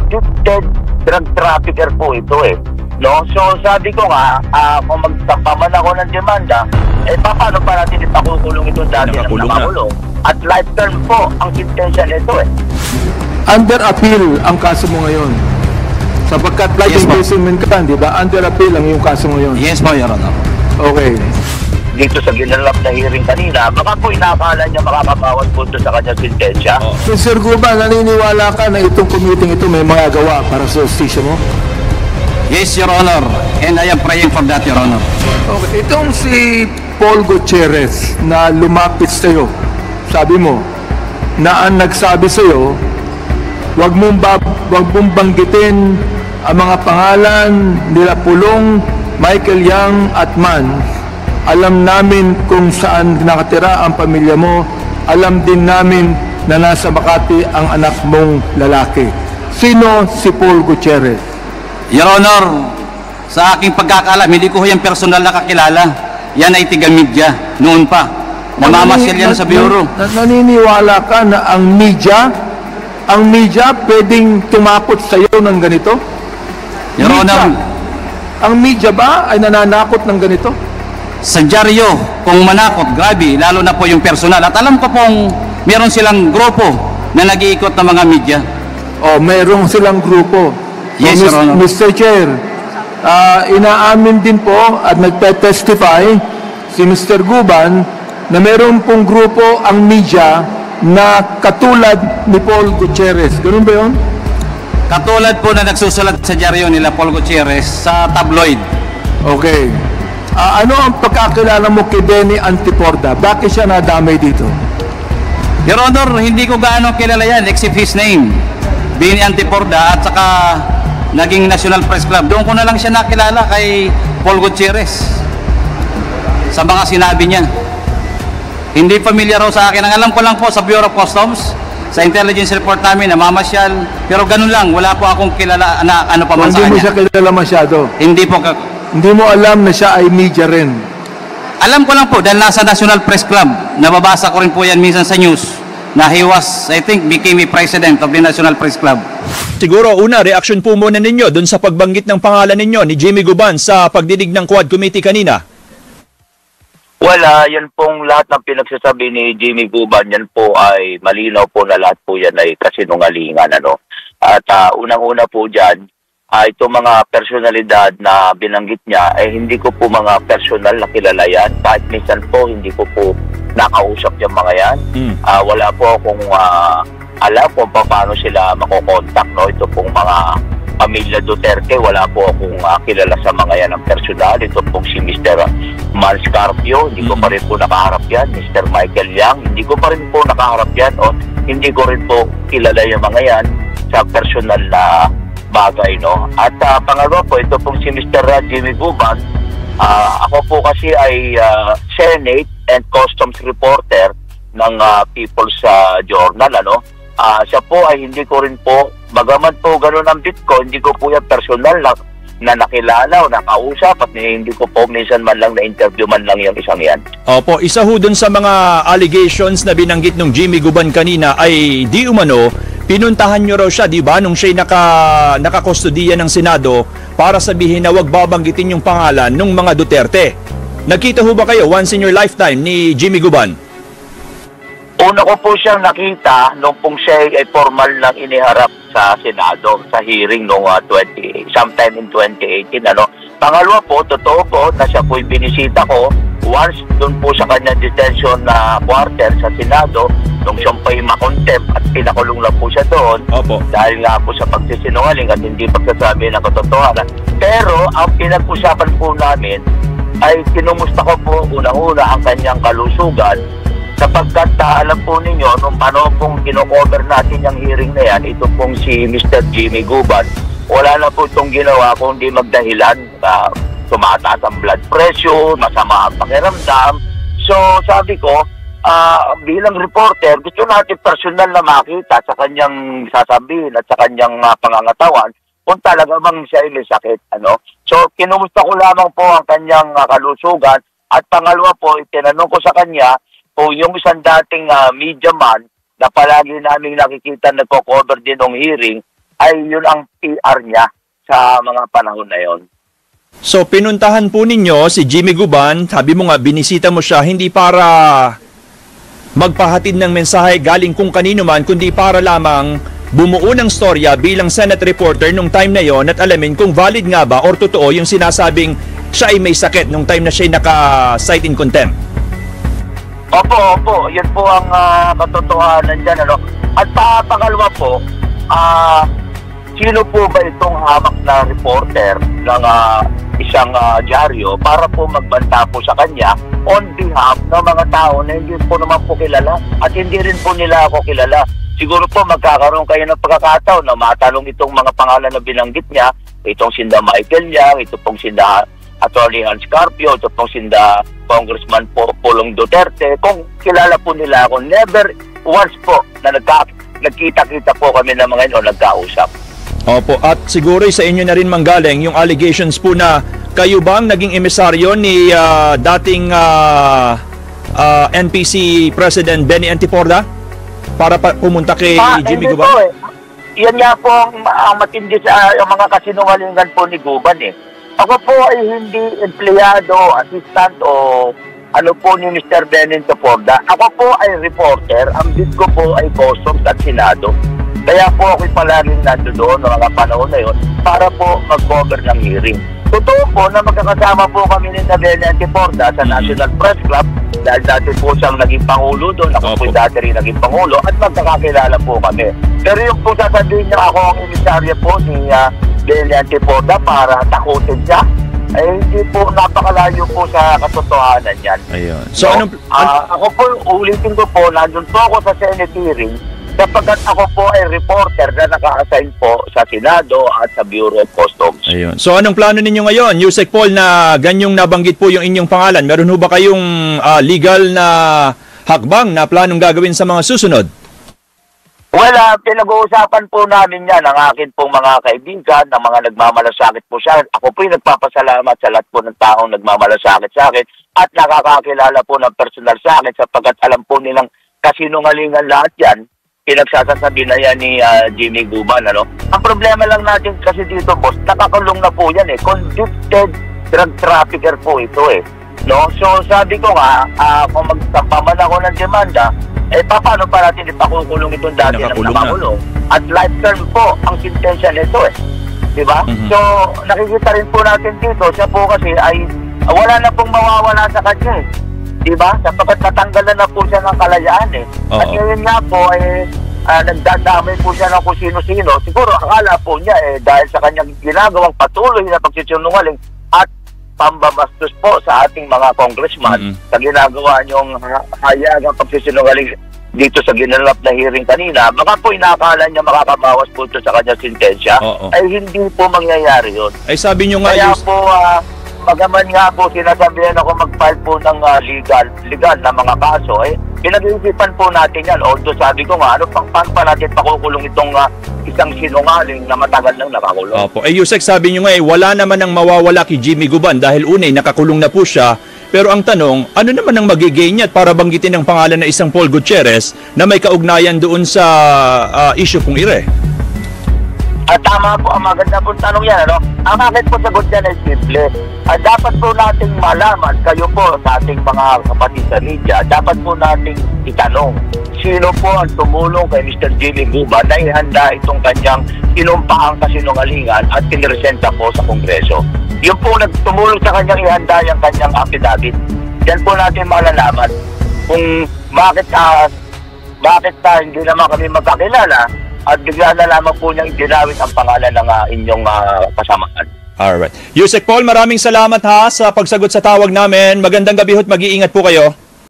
convicted drug trafficker po ito eh. No? So sabi ko nga, kung magtapaman ako ng demanda, paano pa natin ipakukulong ito dati ng nakakulong? At life term po ang sentensya nito eh. Under appeal ang kaso mo ngayon. Sapagkat life imprisonment ka, di ba? Under appeal ang iyong kaso ngayon. Yes po, Your Honor. Okay. Dito sa ginalap na hearing kanina, baka po inakala niya makakabawas po ito sa kanyang sentensya. Mr. Guban, naniniwala ka na itong committee ito may mga gawa para sa justisya mo? Yes, Your Honor. And I am praying for that, Your Honor. Okay. Itong si Paul Gutierrez na lumapit sa iyo, sabi mo, na ang nagsabi sa iyo, wag mong banggitin ang mga pangalan nila Pulong, Michael Yang at Man. Alam namin kung saan nakatira ang pamilya mo. Alam din namin na nasa Makati ang anak mong lalaki. Sino si Paul Gutierrez? Your Honor, sa aking pagkakalam, hindi ko yung personal na kakilala. Yan ay tiga-media, noon pa. Namamasyal yan sa bureau. Naniniwala ka na ang media pwedeng tumapot sa iyo ng ganito? Your Honor, ang media ba ay nananakot ng ganito? sa dyaryo, kung manakot, grabe, lalo na po yung personal. At alam ko pong meron silang grupo na nag-iikot ng mga media. Oh, meron silang grupo. Yes, Your Honor. Mr. Chair, inaamin din po at nagpe-testify si Mr. Guban na meron pong grupo ang media na katulad ni Paul Gutierrez. Ganun ba yun? Katulad po na nagsusulat sa dyaryo nila Paul Gutierrez sa tabloid. Okay. Ano ang pagkakilala mo kay Benny Antiporda? Bakit siya nadamay dito? Your Honor, hindi ko gaano kilala yan except his name, Benny Antiporda, at saka naging National Press Club. Doon ko na lang siya nakilala kay Paul Gutierrez sa mga sinabi niya. Hindi familiar raw sa akin. Ang alam ko lang po sa Bureau of Customs, sa intelligence report namin, namamasyal. Pero ganun lang, wala po akong kilala na ano pa man sa kanya. Hindi mo siya kilala masyado? Hindi po. Hindi mo alam na siya ay media rin? Alam ko lang po, dahil nasa National Press Club, nababasa ko rin po yan minsan sa news, na he was, I think, became a president of the National Press Club. Siguro, una, reaksyon po muna ninyo dun sa pagbanggit ng pangalan ninyo ni Jimmy Guban sa pagdinig ng Quad Committee kanina. Wala, yan pong lahat ng pinagsasabi ni Jimmy Guban, yan po ay malinaw po na lahat po yan ay kasinungalingan. Ano? At unang-una po dyan, itong mga personalidad na binanggit niya, hindi ko po mga personal na kilala yan. Kahit minsan po, hindi ko po nakausap yung mga yan. Wala po akong alam kung paano sila makokontak. No? Ito pong mga pamilya Duterte, wala po akong kilala sa mga yan ng personal. Ito pong si Mr. Mal Scarpio, hindi ko pa rin po nakaharap yan. Mr. Michael Yang, hindi ko pa rin po nakaharap yan. O hindi ko rin po kilala yung mga yan sa personal na bagay, no? At pangalawa po, ito pong si Mr. Jimmy Guban. Ako po kasi ay Senate and Customs reporter ng People's Journal, ano? Siya po ay hindi ko rin po, bagaman po gano'n ang bit ko, hindi ko po yung personal na nakilala o nakausap at hindi ko po minsan man lang na-interview man lang yung isang yan. Opo, isa ho dun sa mga allegations na binanggit ng Jimmy Guban kanina ay di umano, pinuntahan nyo raw siya, di ba, nung siya'y nakakustudiya ng Senado para sabihin na wag babanggitin yung pangalan ng mga Duterte. Nagkita ho ba kayo once in your lifetime ni Jimmy Guban? Una ko po siyang nakita nung pong siya ay formal nang iniharap sa Senado sa hearing noong sometime in 2018. Ano? Pangalawa po, totoo po na siya po'y binisita ko once doon po sa kanyang detention na quarter sa Senado nung siyang po'y makontempt at pinakulong lang po siya doon. Opo. Dahil nga po sa pagsisinungaling at hindi pagsasabi ng katotohanan. Pero ang pinag-usapan po namin ay kinumusta ko po unang-una ang kanyang kalusugan. Sapagkat alam po ninyo, nung paano pong kino-cover natin yung hearing na yan, ito pong si Mr. Jimmy Guban, wala na po itong ginawa kundi magdahilan. Tumataas ang blood pressure, masama ang pakiramdam. So sabi ko, bilang reporter, gusto natin personal na makita sa kanyang sasabihin at sa kanyang pangangatawan kung talaga bang siya ay may sakit. Ano? So kinumusta ko lamang po ang kanyang kalusugan at pangalawa po, itinanong ko sa kanya, o yung isang dating media man na palagi namin nakikita nagko-cover din ng hearing, ay yun ang PR niya sa mga panahon na yon. So pinuntahan po ninyo si Jimmy Guban, sabi mo nga binisita mo siya hindi para magpahatid ng mensahe galing kung kanino man, kundi para lamang bumuo ng storya bilang Senate reporter nung time na yon at alamin kung valid nga ba or totoo yung sinasabing siya ay may sakit nung time na siya naka-cite in contempt. Opo. Yan po ang katotohanan dyan. Ano? At pangalawa po, sino po ba itong hamak na reporter ng isang dyaryo para po magbanta po sa kanya on behalf ng mga tao na hindi po naman po kilala at hindi rin po nila ako kilala. Siguro po magkakaroon kayo ng pagkakataon na matanong itong mga pangalan na binanggit niya, itong sinda Michael Yang, ito pong sinda Attorney Hans Carpio, ito pong sinda Congressman Pulong Duterte, kung kilala po nila ako. Never once po na nagkita-kita po kami ng mga ino, nagkausap. Opo, at siguro sa inyo na rin manggaling yung allegations po na kayo bang naging emisaryo ni dating NPC President Benny Antiporda para pumunta kay Jimmy Guban? Po, yan nga po ang matindi sa mga kasinungalingan po ni Guban eh. Ako po ay hindi empleyado, assistant o ano po ni Mr. Benny Antiporda. Ako po ay reporter, ang bid ko po ay Customs at Senado. Kaya po ako'y palaging nandoon ng mga panahon na yun para po mag-cover ng hearing. Totoo po na magkakasama po kami ni Benny Antiporda sa National Press Club dahil dati po siyang naging Pangulo doon, ako po dati rin naging Pangulo at magkakakilala po kami. Pero yung po sasabihin niya ako ang emisarya po ni Benny Antiporda para takutin siya, ay hindi po, napakalayo po sa katotohanan yan. Ayun. So, ako po, ulitin ko po, nandun po ako sa Senate hearing sapagkat ako po ay reporter na naka-assign po sa Senado at sa Bureau of Customs. Ayun. So anong plano ninyo ngayon, Yusek Paul, na ganyong nabanggit po yung inyong pangalan? Meron ho ba kayong legal na hakbang na planong gagawin sa mga susunod? Well, pinag-uusapan po namin yan ang akin pong mga kaibigan, ng mga nagmamalasakit po siya. Ako po yung nagpapasalamat sa lahat po ng taong nagmamalasakit sa akin at nakakakilala po ng personal sa akin sapagkat alam po nilang kasinungalingan lahat yan. Pinagsasasabi na yan ni Jimmy Guban, ano? Ang problema lang natin kasi dito, boss, nakakulong na po yan eh. Convicted drug trafficker po ito eh. No? So sabi ko nga, kung magsampa man ako ng demanda, paano pa natin ipakukulong itong dati ng nakakulong? At life term po ang sentensya nito eh. Diba? Mm-hmm. So nakikita rin po natin dito, siya po kasi ay wala na pong mawawala sa kanya eh. Diba? Sapagkat natanggalan na po siya ng kalayaan eh. At ngayon nga po, nagdadamay po siya ng kung sino-sino. Siguro akala po niya dahil sa kanyang ginagawang patuloy na pagsisinungaling at pambabastos po sa ating mga congressman sa ginagawa niyong hayagang pagsisinungaling dito sa ginanap na hearing kanina, baka po inakala niya makakabawas po ito sa kanyang sintensya. Ay hindi po mangyayari yun. Ay sabi niyo nga, kaya po magaman nga po sinasabihan ako mag-file po ng legal na mga kaso, pinag-iisipan po natin yan. Although sabi ko nga, paano pa natin pakukulong itong isang sinungaling na matagal nang nakakulong. Opo. Yusek, sabi nyo nga wala naman ang mawawala kay Jimmy Guban dahil unay nakakulong na po siya. Pero ang tanong, ano naman ang magigain niya para banggitin ang pangalan na isang Paul Gutierrez na may kaugnayan doon sa issue pong ire? Tama po, ang maganda po tanong yan, ano? Ang akin po sagot yan ay simple. Dapat po nating malaman, kayo po sa ating mga kapatid sa media, dapat po nating itanong, sino po ang tumulong kay Mr. Jimmy Guban na ihanda itong kanyang inumpaang kasinungalingan at piniresenta po sa Kongreso. Yung po nagtumulong sa kanyang ihanda yung kanyang affidavit. Yan po natin malalaman kung bakit hindi naman kami magkakilala at bigla na lamang po niyang ginawit ang pangalan ng inyong kasamaan. Alright. Yusek Paul, maraming salamat ha sa pagsagot sa tawag namin. Magandang gabi ho't mag-iingat po kayo.